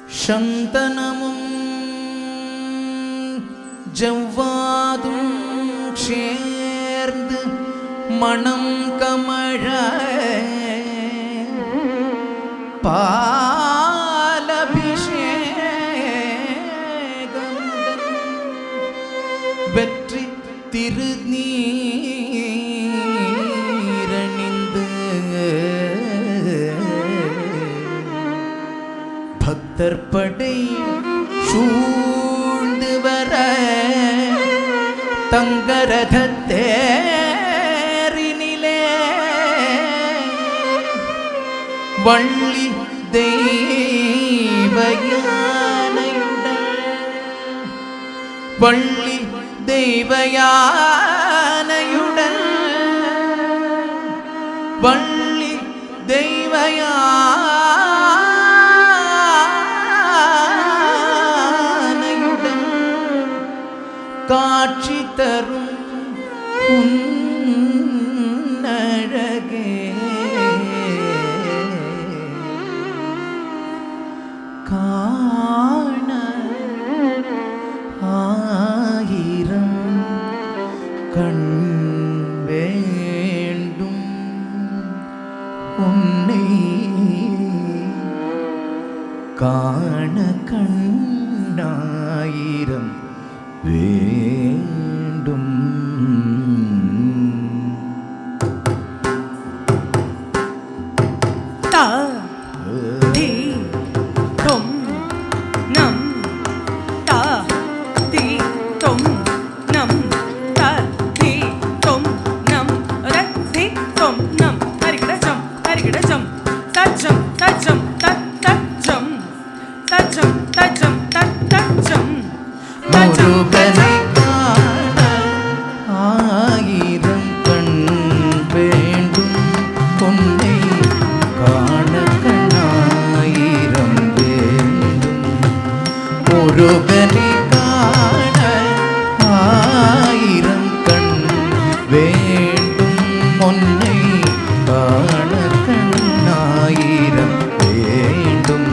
சந்தனமும் ஜவ்வாதும் சேர்ந்து மணம் கமழ பாலபிஷேகம் வெற்றி திருநீரணிந்து பக்தர்படை சூழ்ந்து வர தங்கரதத்தேரினிலே வள்ளி தெய்வயானையுடன் வள்ளி தெய்வயானையுடன் வள்ளி தெய்வயானையுடன் காட்சி தரும் உன்னழகே காண ஆயிரம் கண் வேண்டும் உன்னை காண கண்ணாயிரம் வேண்டும். முருகனை காண ஆயிரம் கண் வேண்டும் உன்னை காண கண்ணாயிரம் வேண்டும். முருகனை காண ஆயிரம் கண் வேண்டும் உன்னை காண கண்ணாயிரம் வேண்டும்.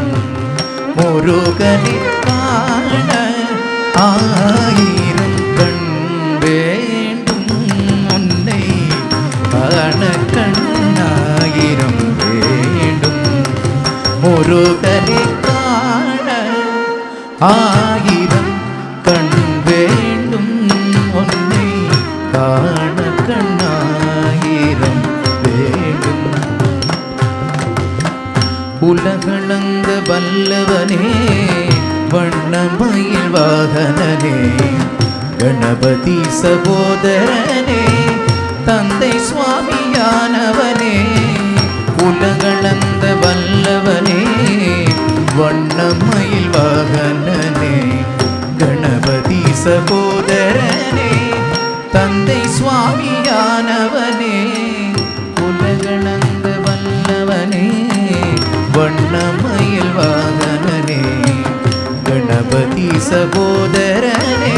முருகனை காண ஆயிரம் கண் வேண்டும் உன்னை காண கண்ணாயிரம் வேண்டும். முருகனை காண ஆயிரம் கண் வேண்டும் உன்னை காண கண்ணாயிரம் வேண்டும். உலகளந்த வல்லவனே வண்ணமயில் வாகனனே கணபதி சகோதரனே தந்தை சுவாமியானவனே உலகளந்த வல்லவனே வண்ணமயில் வாகனனே கணபதி சகோதரனே தந்தை சுவாமியானவனே உலகளந்த வல்லவனே வண்ணமயில் வாகனனே கணபதி சகோதரனே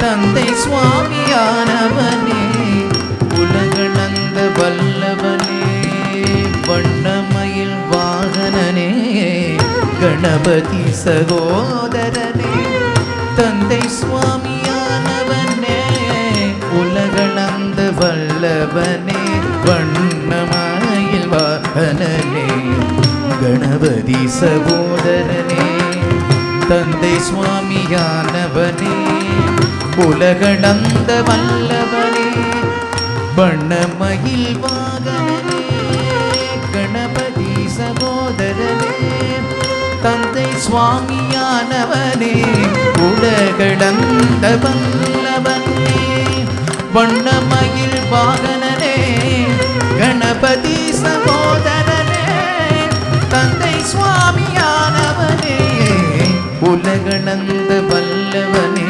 தந்தை சுவாமியானவனே உலகளந்த வல்லவனே வண்ணமயில் வாகனனே கணபதி சகோதரனே தந்தை சுவாமியானவனே உலகளந்த வல்லவனே வண்ணமயில் வாகனனே கணபதி சகோதரனே தந்தை சுவாமியானவனே உலகளந்த வல்லவனே வண்ணமயில் வாகனனே கணபதி சகோதரனே தந்தை சுவாமியானவனே உலகளந்த வல்லவனே வண்ணமயில் வாகனனே கணபதி சகோதரனே தந்தை சுவாமியானவனே உலகளந்த வல்லவனே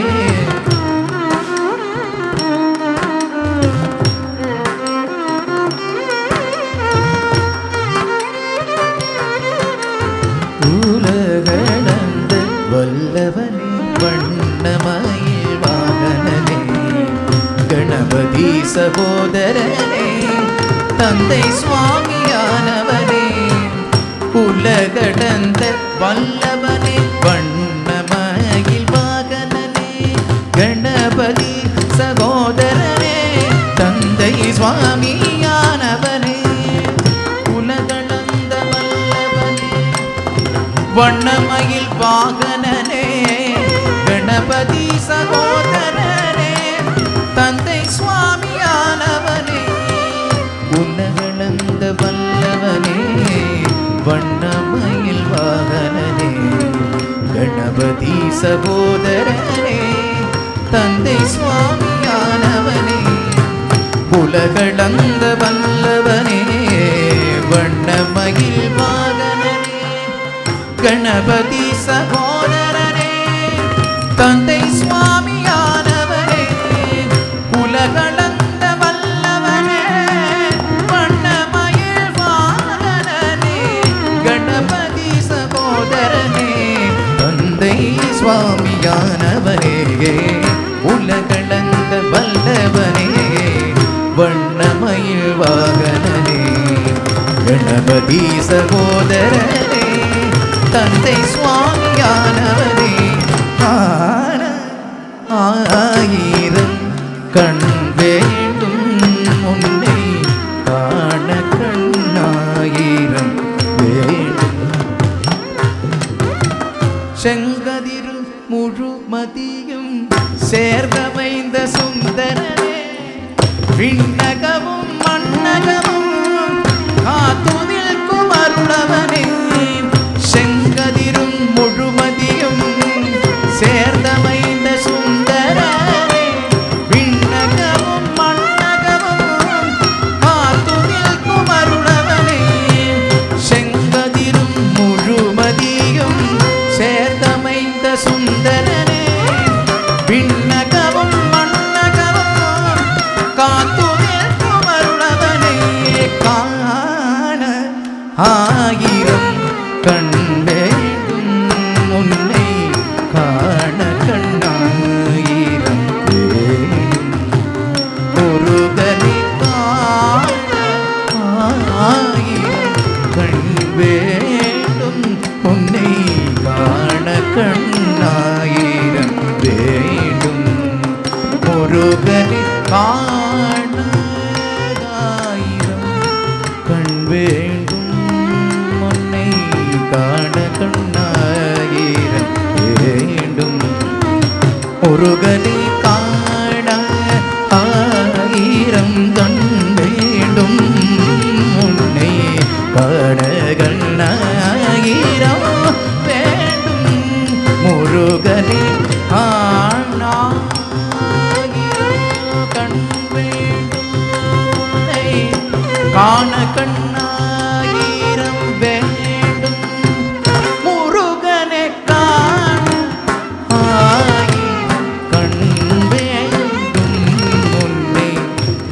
உலகளந்த வல்லவனே வண்ணமயில் வாகனனே கணபதி சகோதரனே தந்தை சுவாமியானவனே உலகளந்த வல்லவனே வண்ணமயில் வாகனனே கணபதி சகோதரனே தந்தை சுவாமியானவனே உலகளந்த வல்லவனே வண்ணமயில் வாகனனே கணபதி சகோதரனே தந்தை சுவாமியானவனே உலகளந்த வல்லவனே வண்ணமயில் வாகனனே கணபதி சகோதரனே தந்தை சுவாமியானவனே உலகளந்த வல்லவனே வண்ணமயில் வாகனனே கணபதி சகோதரனே தந்தை சுவாமியானவனே உலகளந்த வல்லவனே வண்ணமயில் வாகனனே கணபதி சகோதரனே தந்தை சுவாமியானவனே ஆயிரம் கண் வேண்டும் உன்னை காண கண்ணாயிரம் வேண்டும் செங்கதிரு முழுமதியும் சேர்ந்தமைந்த சுந்தரனே விண்ணகமும் மண்ணகமும் காத்துதில்கும் அருளவனே செங்கதிரும் முழுமதியும் சேர்ந்தமைந்த சுந்தரனே விண்ணகமும் மண்ணகமும் காத்துதில்கும் அருளவனே செங்கதிரும் முழுமதியும் சேர்ந்தமைந்த சுந்தரனே விண்ணகமும் மண்ணகமும் காத்துதில்கும் அருளவனே காண ஆயிரம் கண் வேண்டும் உன்னை காண கண்ணாயிரம் வேண்டும் முருகனை காண ஆயிரம் கண் வேண்டும் உன்னை காண கண்ணாயிரம் வேண்டும் முருகனை காண ஆயிரம் கண் வேண்டும் உன்னை காண கண்ணாயிரம் வேண்டும் முருகனை காண ஆயிரம் கண் வேண்டும் உன்னை காண கண்ணாயிரம் வேண்டும் முருகனை காண கண் வேண்டும் உன்னை காண கண்ணாயிரம் வேண்டும் முருகனை காண ஆயிரம் கண் வேண்டும் உன்னை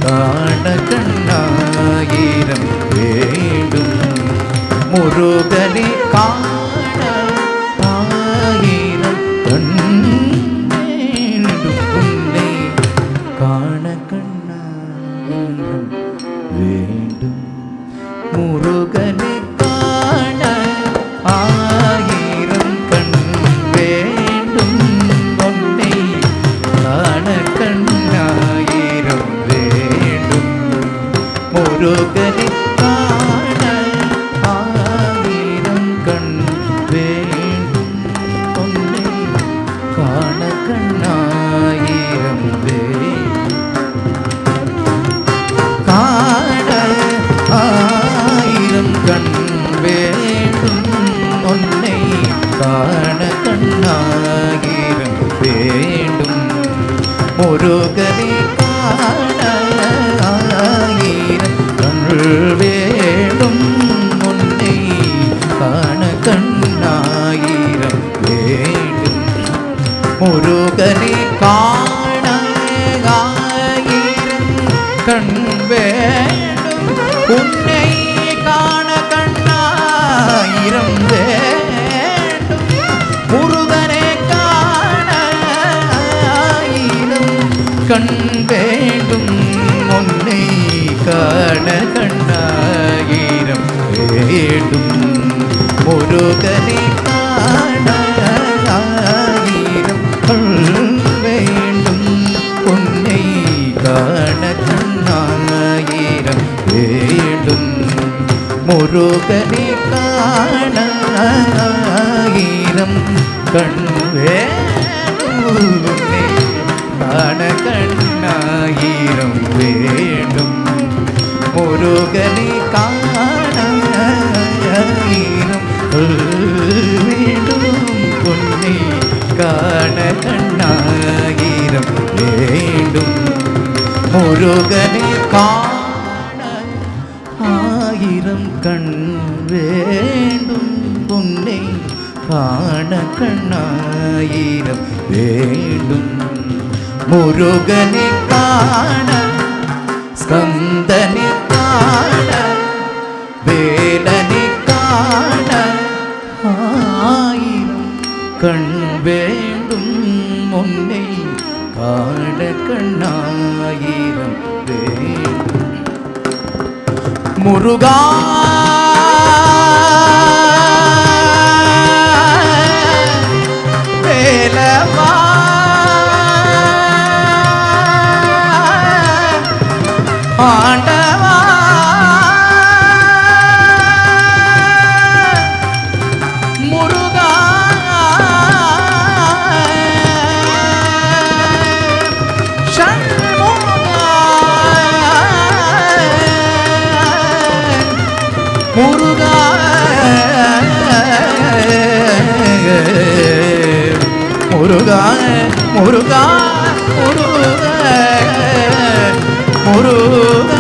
காண கண்ணாயிரம் வேண்டும் முருகனை காண ஆயிரம் கண் வேண்டும் உன்னை காண கண்ணாயிரம் வேண்டும் முருகனை காண ஆயிரம் கண் வேண்டும் உன்னை காண கண்ணாயிரம் வேண்டும் முருகனை காண ஆயிரம் கண் வேண்டும் உன்னை காண கண்ணாயிரம் வேண்டும் காண ஆயிரம் கண் வேண்டும் உன்னை காண கண்ணாயிரம் வேண்டும் முருகனை காண ஆயிரம் கண் வேண்டும் உன்னை காண கண்ணாயிரம் வேண்டும் முருகனை காண ஆயிரம் கண் வேண்டும் உன்னை காண கண்ணாயிரம் வேண்டும் முருகனை காண ஆயிரம் கண் வேண்டும் உன்னை காண கண்ணாயிரம் வேண்டும் முருகனை காண ஆயிரம் கண் வேண்டும் உன்னை காண கண்ணாயிரம் வேண்டும் முருகனை காண கண்ணாயிரம் கண் வேண்டும் காண கண்ணாயிரம் வேண்டும் முருகனை காணாயிரம் வேண்டும் பொன்னை காண கண்ணாயிரம் வேண்டும் முருகனை காண ஆயிரம் கண் வேண்டும் பொன்னை காண கண்ணாயிரம் வேண்டும் முருகனை காண ஸ்கந்தனை காண வேலனை காண ஆயிரம் கண் வேண்டும் முன்னை காண கண்ணாயிரம் வேண்டும் முருகா வேலவா ஆண்டவா முருகா சண்முகா முருகா முருகா முருகா முருகா முருகா